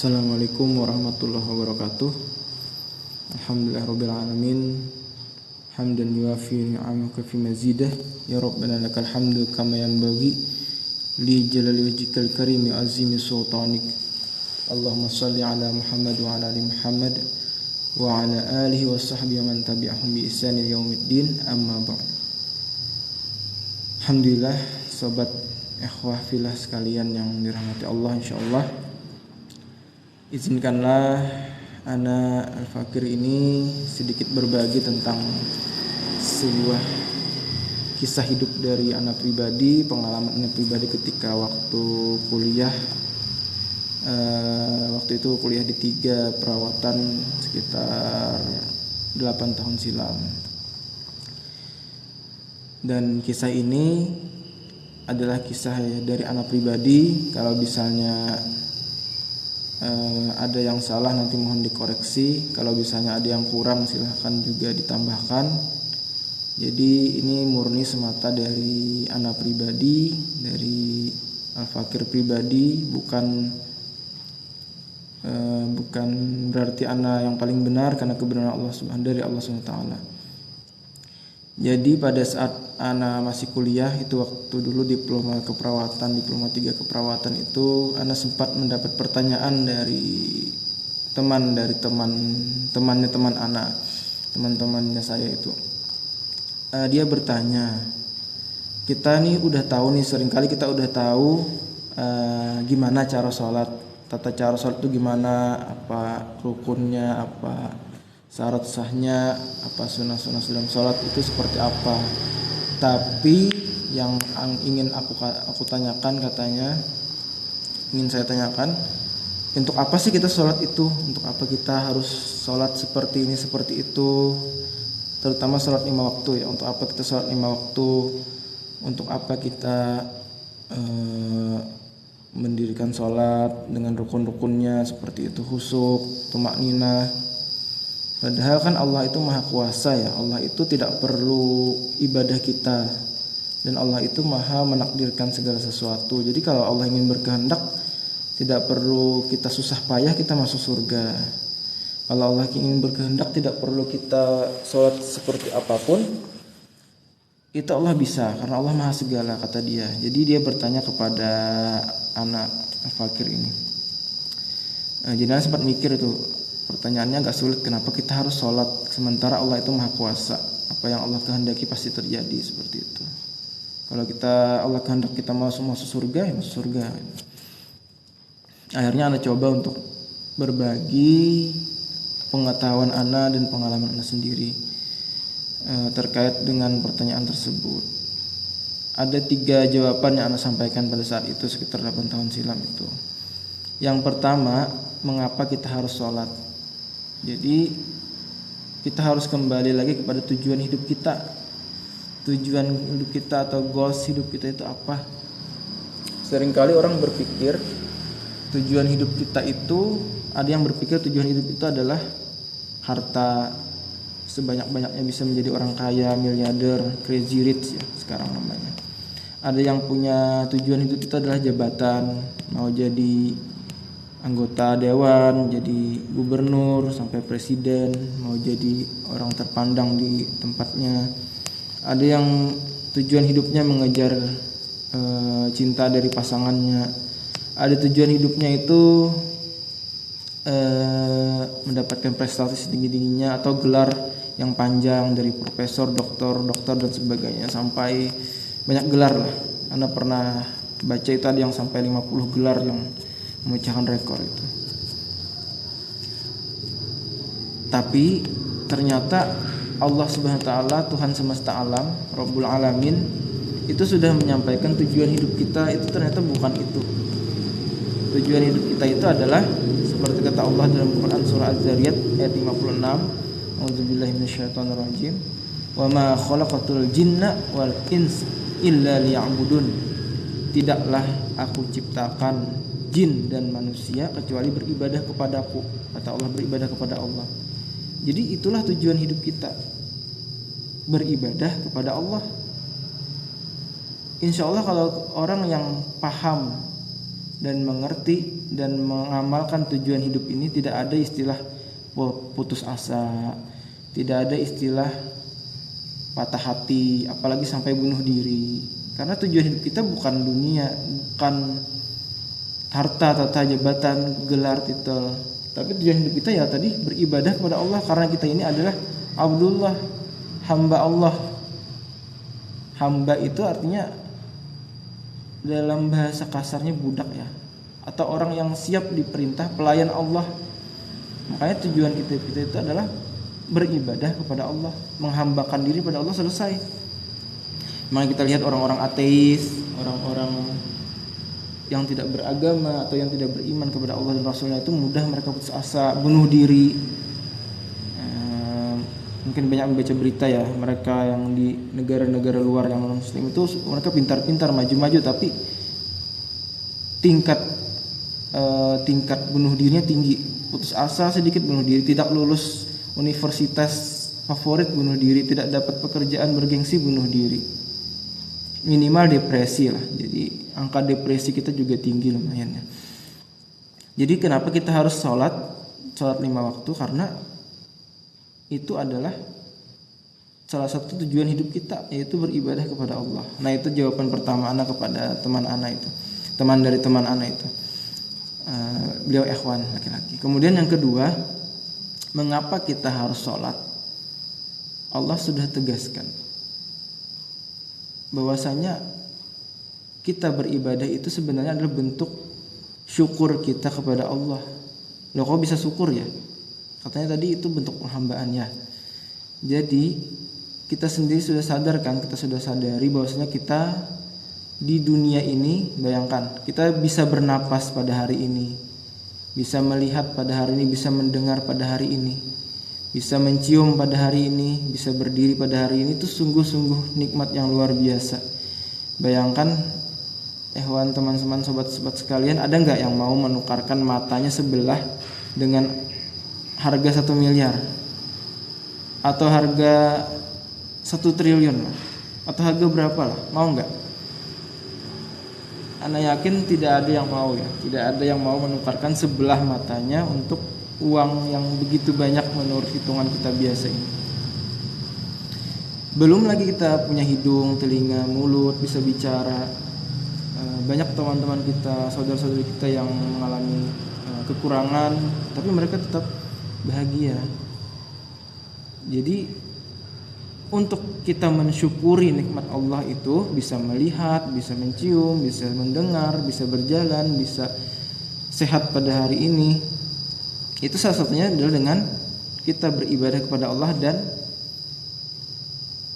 Assalamualaikum warahmatullahi wabarakatuh. Alhamdulillahirabbil alamin. Hamdan yuwafi ni'amaka fi mazidah. Ya Rabbana lakal hamdu kama yanbaghi li jalali wajhikal karim wa azimi sultanik. Allahumma shalli ala Muhammad wa ala ali Muhammad wa ala alihi wa sahbihi wa man tabi'ahum bi ihsan ila yaumiddin. Amma ba'd. Alhamdulillah sobat ikhwah fillah sekalian yang dirahmati Allah, insyaallah izinkanlah ana Al-Fakir ini sedikit berbagi tentang sebuah kisah hidup dari ana pribadi, pengalaman ana pribadi ketika waktu kuliah. Waktu itu kuliah di 3 perawatan sekitar 8 tahun silam. Dan kisah ini adalah kisah dari ana pribadi. Kalau misalnya ada yang salah nanti mohon dikoreksi. Kalau misalnya ada yang kurang silahkan juga ditambahkan. Jadi ini murni semata dari ana pribadi, dari Al-Fakir pribadi, bukan berarti ana yang paling benar, karena kebenaran Allah dari Allah SWT. Jadi pada saat ana masih kuliah itu, waktu dulu diploma 3 keperawatan itu, ana sempat mendapat pertanyaan dari teman-temannya saya itu. Dia bertanya, kita nih udah tahu nih, seringkali kita udah tahu gimana cara sholat, tata cara sholat itu gimana, apa rukunnya, apa syarat sahnya, apa sunah-sunah dalam sholat itu seperti apa. Tapi yang ingin aku tanyakan, ingin saya tanyakan, untuk apa sih kita sholat itu? Untuk apa kita harus sholat seperti ini, seperti itu? Terutama sholat 5 waktu ya. Untuk apa kita sholat 5 waktu? Untuk apa kita mendirikan sholat dengan rukun-rukunnya seperti itu, khusyuk, tumakninah. Padahal kan Allah itu maha kuasa ya. Allah itu tidak perlu ibadah kita, dan Allah itu maha menakdirkan segala sesuatu. Jadi kalau Allah ingin berkehendak, tidak perlu kita susah payah kita masuk surga. Kalau Allah ingin berkehendak, tidak perlu kita sholat seperti apapun, itu Allah bisa, karena Allah maha segala, kata dia. Jadi dia bertanya kepada anak Al-Fakir ini. Jadi anak sempat mikir tuh, pertanyaannya agak sulit, kenapa kita harus sholat sementara Allah itu maha kuasa. Apa yang Allah kehendaki pasti terjadi, seperti itu. Kalau Allah kehendak kita masuk surga, ya masuk surga. Akhirnya ana coba untuk berbagi pengetahuan ana dan pengalaman ana sendiri terkait dengan pertanyaan tersebut. Ada 3 jawaban yang ana sampaikan pada saat itu, sekitar 8 tahun silam itu. Yang pertama, mengapa kita harus sholat? Jadi kita harus kembali lagi kepada tujuan hidup kita. Tujuan hidup kita atau goals hidup kita itu apa? Seringkali orang berpikir tujuan hidup kita itu, ada yang berpikir tujuan hidup itu adalah harta, sebanyak-banyaknya bisa menjadi orang kaya, miliarder, crazy rich ya sekarang namanya. Ada yang punya tujuan hidup itu adalah jabatan, mau jadi anggota dewan, jadi gubernur sampai presiden, mau jadi orang terpandang di tempatnya. Ada yang tujuan hidupnya mengejar cinta dari pasangannya. Ada tujuan hidupnya itu mendapatkan prestasi setinggi-tingginya atau gelar yang panjang dari profesor, doktor dan sebagainya, sampai banyak gelar lah. Anda pernah baca itu ada yang sampai 50 gelar yang memecahkan rekor itu. Tapi ternyata Allah Subhanahu wa taala, Tuhan semesta alam, Rabbul Alamin, itu sudah menyampaikan tujuan hidup kita itu ternyata bukan itu. Tujuan hidup kita itu adalah seperti kata Allah dalam Quran surah Az-Zariyat ayat 56, A'udzubillahi minasyaitonirrajim. Wa ma khalaqatul jinna wal ins illa liya'budun. Tidaklah aku ciptakan jin dan manusia kecuali beribadah kepadaku, kata Allah, beribadah kepada Allah. Jadi itulah tujuan hidup kita, beribadah kepada Allah. Insya Allah kalau orang yang paham dan mengerti dan mengamalkan tujuan hidup ini, tidak ada istilah putus asa, tidak ada istilah patah hati, apalagi sampai bunuh diri. Karena tujuan hidup kita bukan dunia, bukan harta, tata, jabatan, gelar, titel. Tapi tujuan hidup kita ya tadi beribadah kepada Allah, karena kita ini adalah Abdullah, hamba Allah. Hamba itu artinya dalam bahasa kasarnya budak ya, atau orang yang siap diperintah, pelayan Allah. Makanya tujuan kita itu adalah beribadah kepada Allah, menghambakan diri pada Allah, selesai. Makanya kita lihat orang-orang ateis, orang-orang yang tidak beragama atau yang tidak beriman kepada Allah dan Rasulnya itu mudah mereka putus asa, bunuh diri. Mungkin banyak membaca berita ya, mereka yang di negara-negara luar yang non muslim itu mereka pintar-pintar maju-maju, tapi tingkat bunuh dirinya tinggi. Putus asa sedikit bunuh diri, tidak lulus universitas favorit bunuh diri, tidak dapat pekerjaan bergengsi bunuh diri, minimal depresi lah. Jadi angka depresi kita juga tinggi lumayan ya. Jadi kenapa kita harus sholat 5 waktu? Karena itu adalah salah satu tujuan hidup kita, yaitu beribadah kepada Allah. Nah, itu jawaban pertama ana kepada teman ana itu, teman dari teman ana itu. Beliau ikhwan laki-laki. Kemudian yang kedua, mengapa kita harus sholat? Allah sudah tegaskan bahwasanya kita beribadah itu sebenarnya adalah bentuk syukur kita kepada Allah. Loh, kok bisa syukur ya? Katanya tadi itu bentuk penghambaannya. Jadi kita sendiri sudah sadarkan, kita sudah sadari bahwasanya kita di dunia ini, bayangkan kita bisa bernapas pada hari ini, bisa melihat pada hari ini, bisa mendengar pada hari ini, bisa mencium pada hari ini, bisa berdiri pada hari ini, itu sungguh-sungguh nikmat yang luar biasa. Bayangkan, teman-teman, sobat-sobat sekalian, ada nggak yang mau menukarkan matanya sebelah dengan harga 1 miliar atau harga 1 triliun lah, atau harga berapa lah, mau nggak? Ana yakin tidak ada yang mau ya, tidak ada yang mau menukarkan sebelah matanya untuk uang yang begitu banyak menurut hitungan kita biasa ini. Belum lagi kita punya hidung, telinga, mulut, bisa bicara. Banyak teman-teman kita, saudara-saudari kita yang mengalami kekurangan, tapi mereka tetap bahagia. Jadi untuk kita mensyukuri nikmat Allah itu, bisa melihat, bisa mencium, bisa mendengar, bisa berjalan, bisa sehat pada hari ini, itu salah satunya adalah dengan kita beribadah kepada Allah. Dan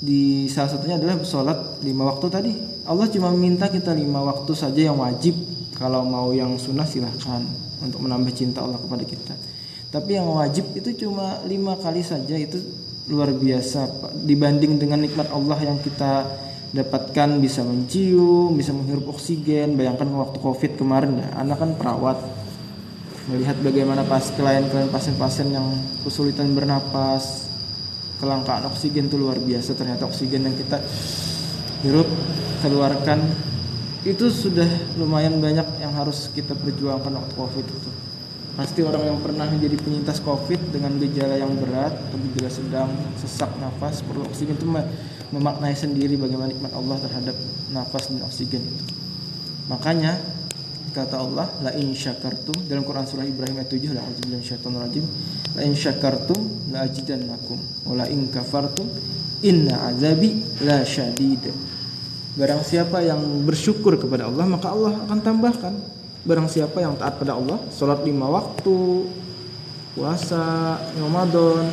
di salah satunya adalah sholat 5 waktu tadi. Allah cuma minta kita 5 waktu saja yang wajib. Kalau mau yang sunnah silahkan, untuk menambah cinta Allah kepada kita. Tapi yang wajib itu cuma 5 kali saja. Itu luar biasa dibanding dengan nikmat Allah yang kita dapatkan, bisa mencium, bisa menghirup oksigen. Bayangkan waktu Covid kemarin ya, anak kan perawat, melihat bagaimana klien-klien pasien-pasien yang kesulitan bernapas, kelangkaan oksigen itu luar biasa. Ternyata oksigen yang kita hirup, keluarkan, itu sudah lumayan banyak yang harus kita perjuangkan waktu Covid itu. Pasti orang yang pernah menjadi penyintas Covid dengan gejala yang berat atau gejala sedang, sesak nafas, perlu oksigen, itu memaknai sendiri bagaimana nikmat Allah terhadap nafas dan oksigen itu. Makanya kata Allah, la in syakartum, dalam Quran surah Ibrahim ayat 7, la'udzubillahi minasyaitonir rajim, la in syakartum la azidannakum wa la in kafartum inna azabi la syadid. Barang siapa yang bersyukur kepada Allah, maka Allah akan tambahkan. Barang siapa yang taat pada Allah, sholat 5 waktu, puasa Ramadan,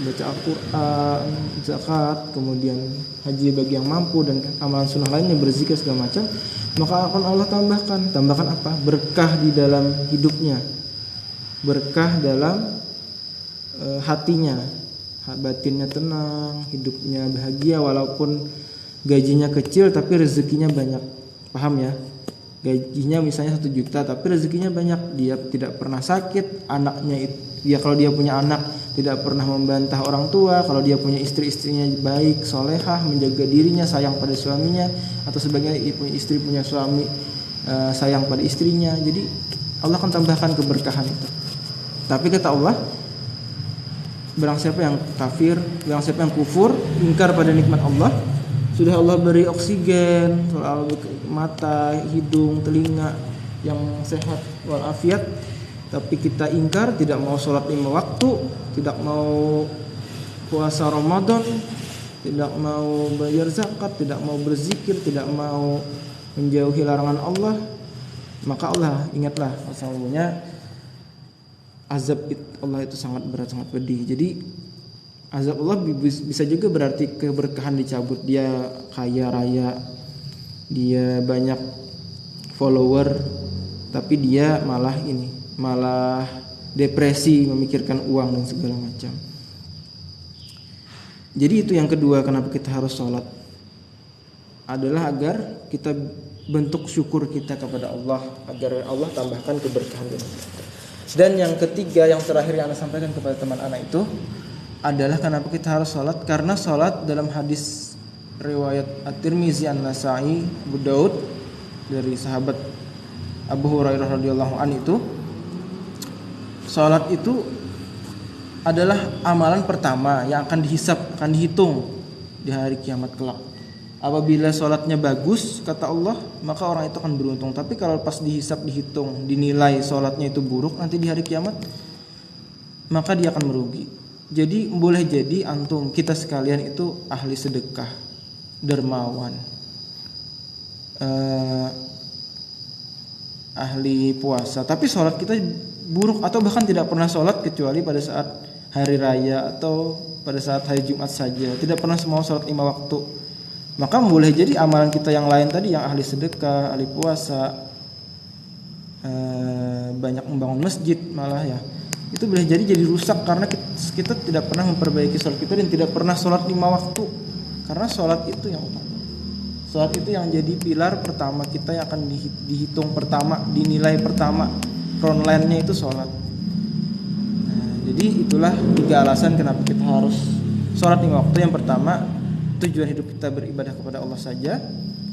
baca Al-Quran, zakat, kemudian haji bagi yang mampu, dan amalan sunnah lainnya, berzikir segala macam, maka akan Allah tambahkan apa? Berkah di dalam hidupnya, berkah dalam hatinya, batinnya tenang, hidupnya bahagia, walaupun gajinya kecil tapi rezekinya banyak. Paham ya? Gajinya misalnya 1 juta tapi rezekinya banyak, dia tidak pernah sakit, anaknya itu, ya kalau dia punya anak tidak pernah membantah orang tua, kalau dia punya istri-istrinya baik, solehah, menjaga dirinya, sayang pada suaminya, atau sebagai punya istri, punya suami sayang pada istrinya. Jadi Allah akan tambahkan keberkahan itu. Tapi kata Allah, barang siapa yang kafir, barang siapa yang kufur, ingkar pada nikmat Allah, sudah Allah beri oksigen, soal mata, hidung, telinga yang sehat walafiat, tapi kita ingkar, tidak mau sholat 5 waktu, tidak mau puasa Ramadan, tidak mau bayar zakat, tidak mau berzikir, tidak mau menjauhi larangan Allah, maka Allah ingatlah sesungguhnya azab Allah itu sangat berat, sangat pedih. Jadi azab Allah bisa juga berarti keberkahan dicabut. Dia kaya raya, dia banyak follower, tapi dia malah depresi, memikirkan uang dan segala macam. Jadi itu yang kedua, kenapa kita harus sholat, adalah agar kita bentuk syukur kita kepada Allah, agar Allah tambahkan keberkahan kita. Dan yang ketiga, yang terakhir yang Anda sampaikan kepada teman anak itu adalah kenapa kita harus sholat. Karena sholat dalam hadis riwayat At-Tirmizi, An-Nasa'i, Abu Daud dari sahabat Abu Hurairah radhiyallahu anhu itu, sholat itu adalah amalan pertama yang akan dihisab, akan dihitung di hari kiamat kelak. Apabila sholatnya bagus, kata Allah, maka orang itu akan beruntung. Tapi kalau pas dihisab, dihitung, dinilai sholatnya itu buruk, nanti di hari kiamat, maka dia akan merugi. Jadi boleh jadi antum, kita sekalian itu ahli sedekah, dermawan, ahli puasa, tapi sholat kita buruk, atau bahkan tidak pernah sholat kecuali pada saat hari raya atau pada saat hari Jumat saja, tidak pernah semua sholat 5 waktu. Maka boleh jadi amalan kita yang lain tadi, yang ahli sedekah, ahli puasa, banyak membangun masjid malah ya, itu boleh jadi rusak karena kita tidak pernah memperbaiki sholat kita dan tidak pernah sholat 5 waktu. Karena sholat itu yang utama, sholat itu yang jadi pilar pertama kita, yang akan dihitung pertama, dinilai pertama, frontline-nya itu sholat. Jadi itulah 3 alasan kenapa kita harus sholat 5 waktu. Yang pertama, tujuan hidup kita beribadah kepada Allah saja,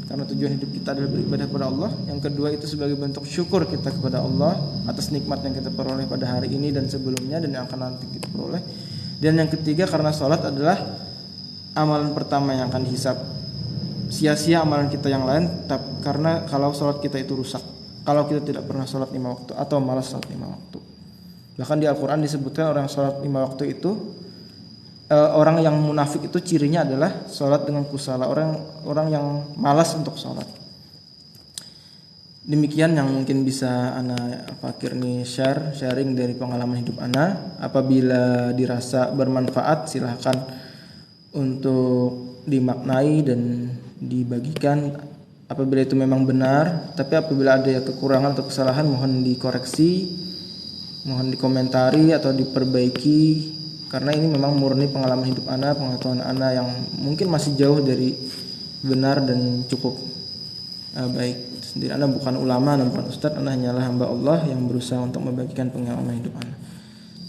karena tujuan hidup kita adalah beribadah kepada Allah. Yang kedua, itu sebagai bentuk syukur kita kepada Allah atas nikmat yang kita peroleh pada hari ini dan sebelumnya dan yang akan nanti kita peroleh. Dan yang ketiga, karena sholat adalah amalan pertama yang akan dihisab. Sia-sia amalan kita yang lain, karena kalau sholat kita itu rusak, kalau kita tidak pernah sholat 5 waktu atau malas sholat 5 waktu. Bahkan di Al-Quran disebutkan orang sholat 5 waktu itu, orang yang munafik itu cirinya adalah sholat dengan kusala, orang yang malas untuk sholat. Demikian yang mungkin bisa Ana Fakir nih sharing dari pengalaman hidup Ana. Apabila dirasa bermanfaat, silahkan untuk dimaknai dan dibagikan. Apabila itu memang benar, tapi apabila ada kekurangan atau kesalahan, mohon dikoreksi, mohon dikomentari atau diperbaiki. Karena ini memang murni pengalaman hidup Ana, pengetahuan Ana yang mungkin masih jauh dari benar dan cukup baik. Sendiri Ana bukan ulama, Ana bukan ustadz, Ana hanyalah hamba Allah yang berusaha untuk membagikan pengalaman hidup Ana.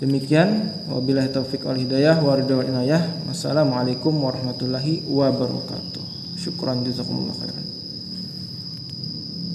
Demikian, wabillahi taufiq wal hidayah wa ridha wal inayah. Wassalamualaikum warahmatullahi wabarakatuh. Syukran jazakumullah khairan.